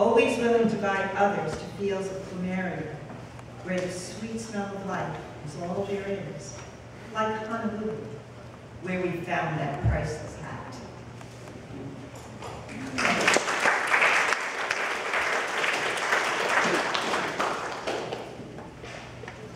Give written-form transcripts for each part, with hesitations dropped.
always willing to guide others to fields of plumeria, where the sweet smell of life is all there is, like Honolulu, where we found that priceless hat.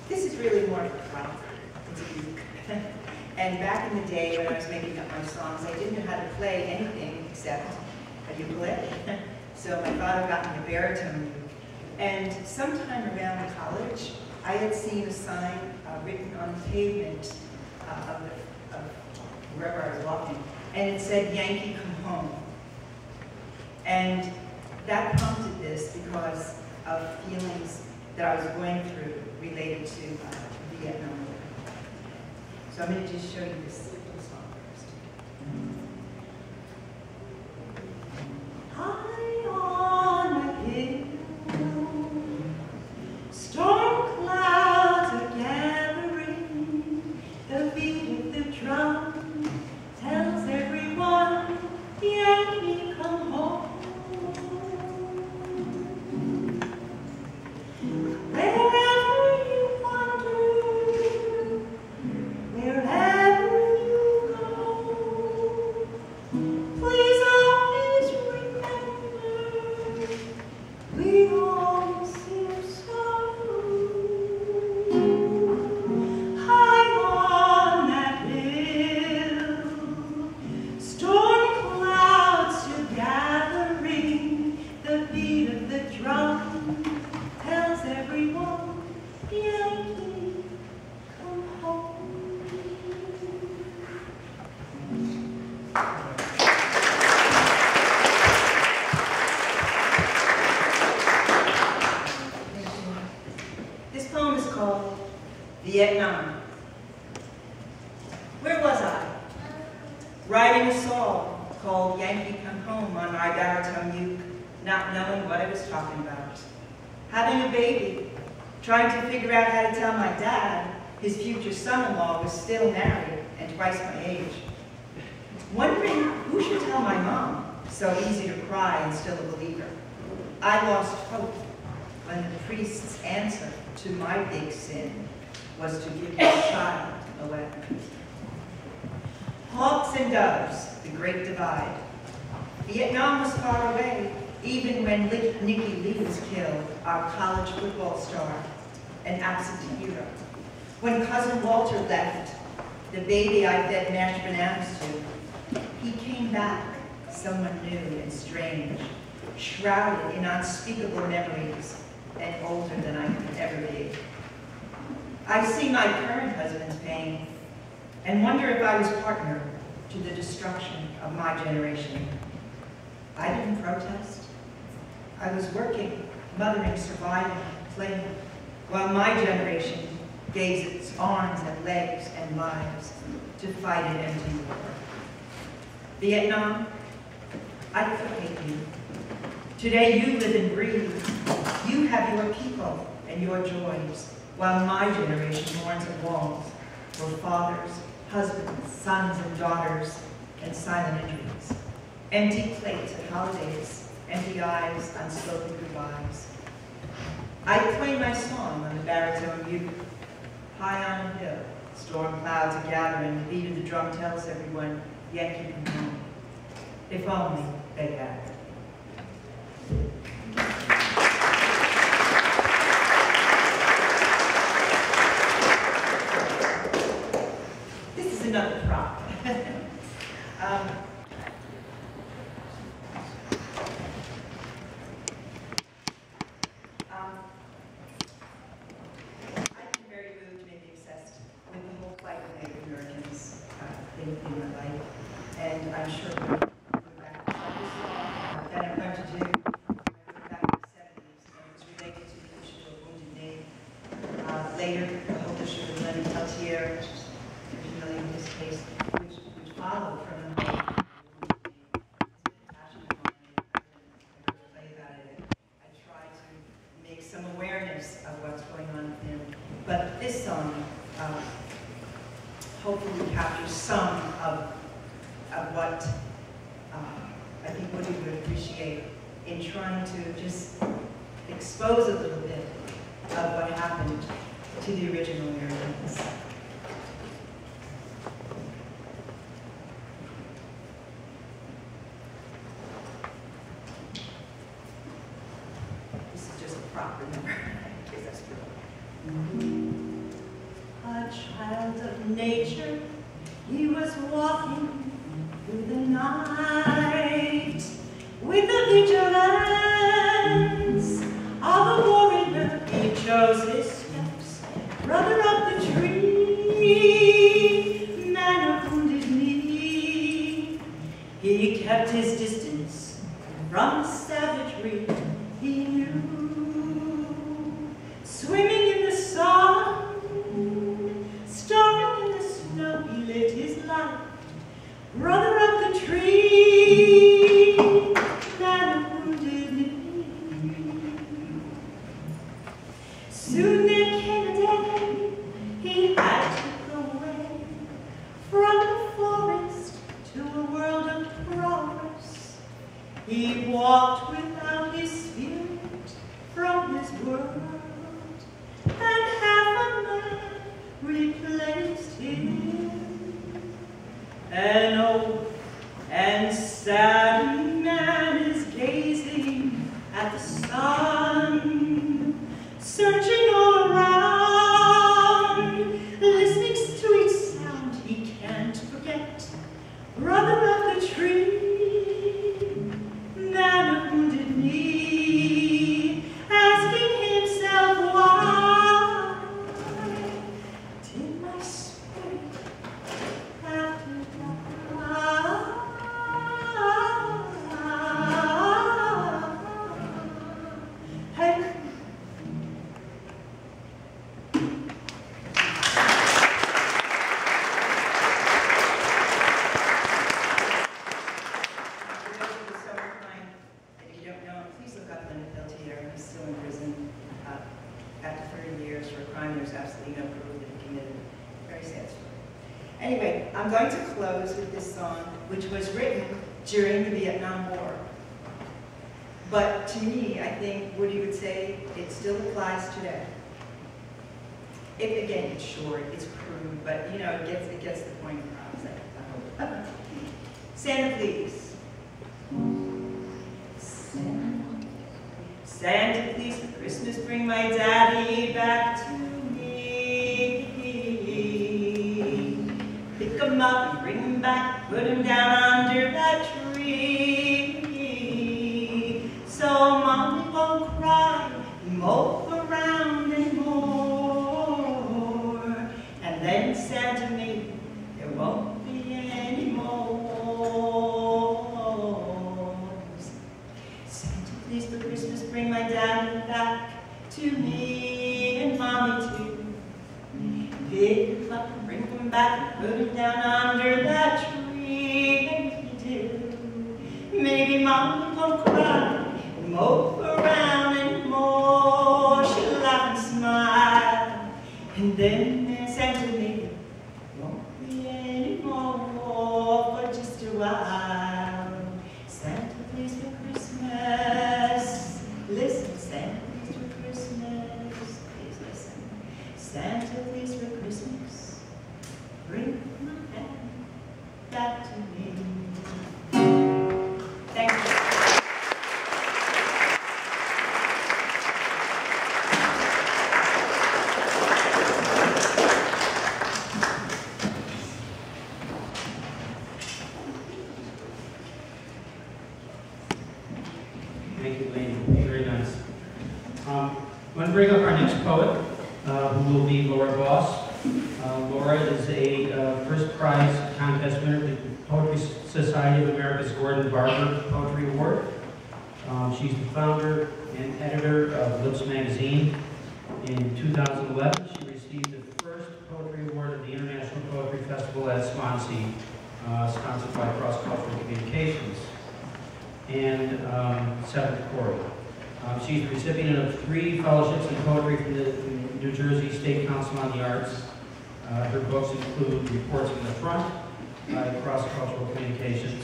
This is really more of a prop. It's a uke. And back in the day when I was making up my songs, I didn't know how to play anything except a ukulele. So my father got me a baritone uke. And sometime around college, I had seen a sign written on the pavement of wherever I was walking, and it said, "Yankee, come home." And that prompted this because of feelings that I was going through related to Vietnam War. So I'm going to just show you this song first. High on a hill, storm clouds are gathering, the beat of the drum tells everyone, Yankee, come home. Wherever you wander, wherever you go, please always remember, we all miss you so. High on that hill, storm clouds are gathering, the beat of the drum tells everyone, Yankee, come home. This poem is called Vietnam. Where was I? Writing a song called Yankee Come Home on my baritone uke, not knowing what I was talking about. Having a baby, trying to figure out how to tell my dad his future son-in-law was still married and twice my age. Wondering who should tell my mom, so easy to cry and still a believer. I lost hope when the priest's answer to my big sin was to give his child away. Hawks and doves, the great divide. Vietnam was far away, even when Nicky Lee was killed, our college football star, an absent hero. When cousin Walter left, the baby I fed mashed bananas to, he came back, someone new and strange, shrouded in unspeakable memories, and older than I could ever be. I see my current husband's pain, and wonder if I was partner to the destruction of my generation. I didn't protest. I was working, mothering, surviving, playing, while my generation gave its arms and legs and lives to fight an empty war. Vietnam, I forgave you. Today you live and breathe. You have your people and your joys, while my generation mourns at walls where fathers, husbands, sons, and daughters, and silent injuries. Empty plates at holidays, empty eyes, unspoken goodbyes. I play my song on the baritone uke. High on a hill, storm clouds are gathering, the beat of the drum tells everyone, Yankee come home. If only they had. This is another prop. I've been very moved, maybe obsessed, with the whole plight of Native Americans in my life, and I'm sure we'll go back to this song that I'm going to do. Back in the 70s, and it was related to the issue of wounded Native. Later, the whole issue of Lenny Peltier, which is familiar in this case, which followed from the whole some awareness of what's going on with him. But this song hopefully captures some of what I think Woody would appreciate in trying to just expose a little bit of what happened to the original Americans. This is just a prop, remember? In case that's true. A child of nature, he was walking through the night with the vigilance of a warrior. He chose his steps, brother of the tree, man of wounded knee. He kept his distance from the savagery he knew, swimming in the sun, starving in the snow. He lived his life, brother of the tree, man of wounded knee. Soon there came a day he had to go away from the forest to a world of progress. He walked without his spirit from his world, and half a man replaced him. An old and sad man is gazing at the sun, searching all around, listening to each sound he can't forget. Brother of the tree, man of wounded knee, asking himself why did my spirit have to die? Hey. Anyway, I'm going to close with this song, which was written during the Vietnam War. But to me, I think Woody would say it still applies today. Again, it's short, it's crude, but you know, it gets the point across, I hope. Santa, please. Santa, please, for Christmas, bring my daddy back to me. Pick him up and bring him back, put him down under that tree. So Mommy won't cry, mope around anymore. And then Santa, maybe there won't be any more. Santa, please, for Christmas, bring my daddy back to me, and Mommy too. Pick him up and bring him back and put him down under that tree. And if you do, maybe Mommy won't cry and mope around anymore. She'll laugh and smile, and then Santa maybe won't be any more for just a while. Santa, please, for Christmas. Listen, Santa, please, for Christmas. Please listen. Santa, please, for Christmas, bring my hand back to me. Thank you. Thank you, Laine. Very nice. I'm going to bring up our next poet, who will be Laura Voss. Laura is a first prize contest winner at the Poetry Society of America's Gordon Barber Poetry Award. She's the founder and editor of Lips magazine. In 2011, she received the first poetry award at the International Poetry Festival at Swansea, sponsored by Cross Cultural Communications, and 7th Corey. She's the recipient of 3 fellowships in poetry from the New Jersey State Council on the Arts. Her books include Reports from the Front by Cross Cultural Communications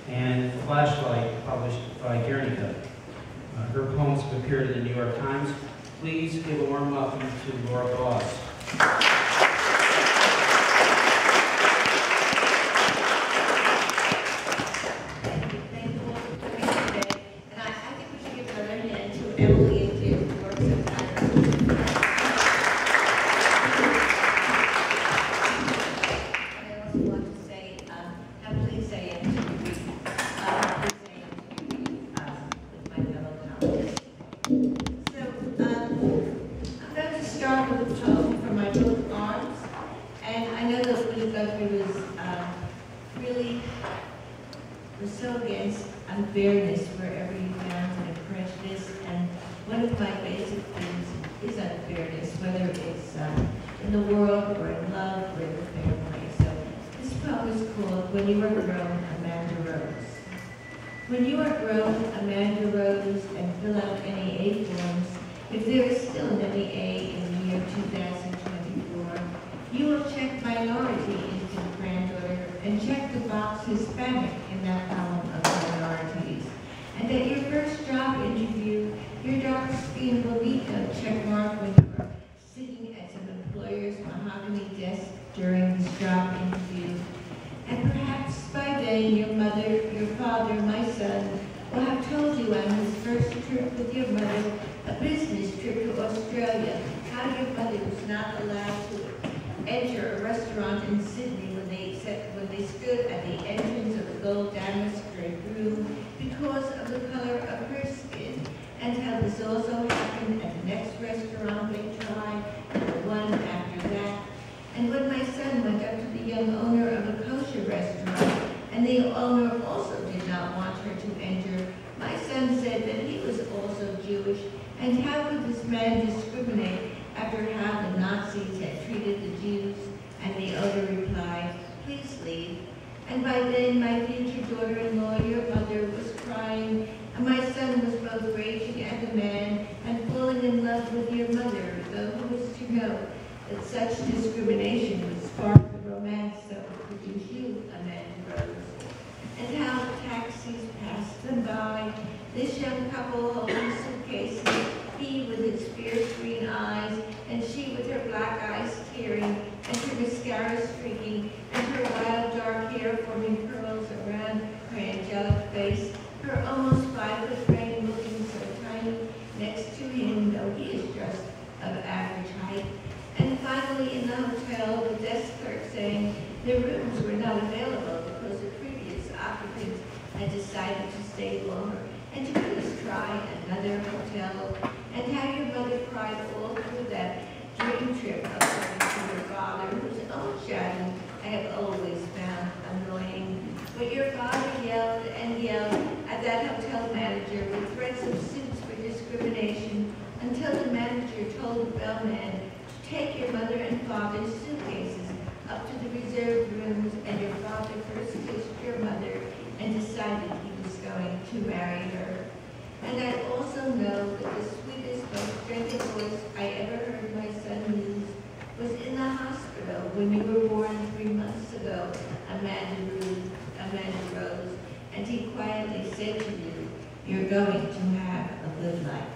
and Flashlight, published by Guernica. appeared in the New York Times. Please give a warm welcome to Laura Boss. was so against unfairness wherever you found it, and prejudice, and one of my basic things is unfairness, whether it's in the world or in love or in the family. So this poem is called When You Are Grown, Amanda Rose. When you are grown, Amanda Rose, and fill out NEA forms, if there is still an NEA in the year 2024, you will check minority infant granddaughter and check the box Hispanic in that column of minorities. And at your first job interview, your dark skin will meet a check mark when you are sitting at some employer's mahogany desk during this job interview. And perhaps by then your mother, your father, my son, will have told you on his first trip with your mother, a business trip to Australia, how your mother was not allowed to enter a restaurant in Sydney when they stood at the entrance of the gold damask draped room because of the color of her skin, and how this also happened at the next restaurant they tried, and the one after that. And when my son went up to the young owner of a kosher restaurant, and the owner also did not want her to enter, my son said that he was also Jewish, and how could this man discriminate after how the Nazis had treated the Jews? And the owner replied, please leave. And by then my future daughter-in-law, your mother, was crying, and my son was both raging at the man and falling in love with your mother, though who was to know that such discrimination would spark the romance that would produce you, Amanda Rose. And how taxis passed them by, this young couple holding suitcases, he with his fierce green eyes, and she with her black eyes tearing, and her mascara streaking, and her wild dark hair forming curls around her angelic face, her almost 5-foot frame looking so tiny next to him, though he is just of average height. And finally in the hotel, the desk clerk saying the rooms were not available because the previous occupants had decided to stay longer, and to please try another hotel, and how your mother cried all through that dream trip according to her father, whose own shadow I have always found annoying. But your father yelled and yelled at that hotel manager with threats of suits for discrimination until the manager told the bellman to take your mother and father's suitcases up to the reserved rooms, and your father first kissed your mother and decided he was going to marry her. And I also know that the sweetest, most gentle voice I ever heard my son use was in the hospital when you were born 3 months ago, Amanda Rose, and he quietly said to you, you're going to have a good life.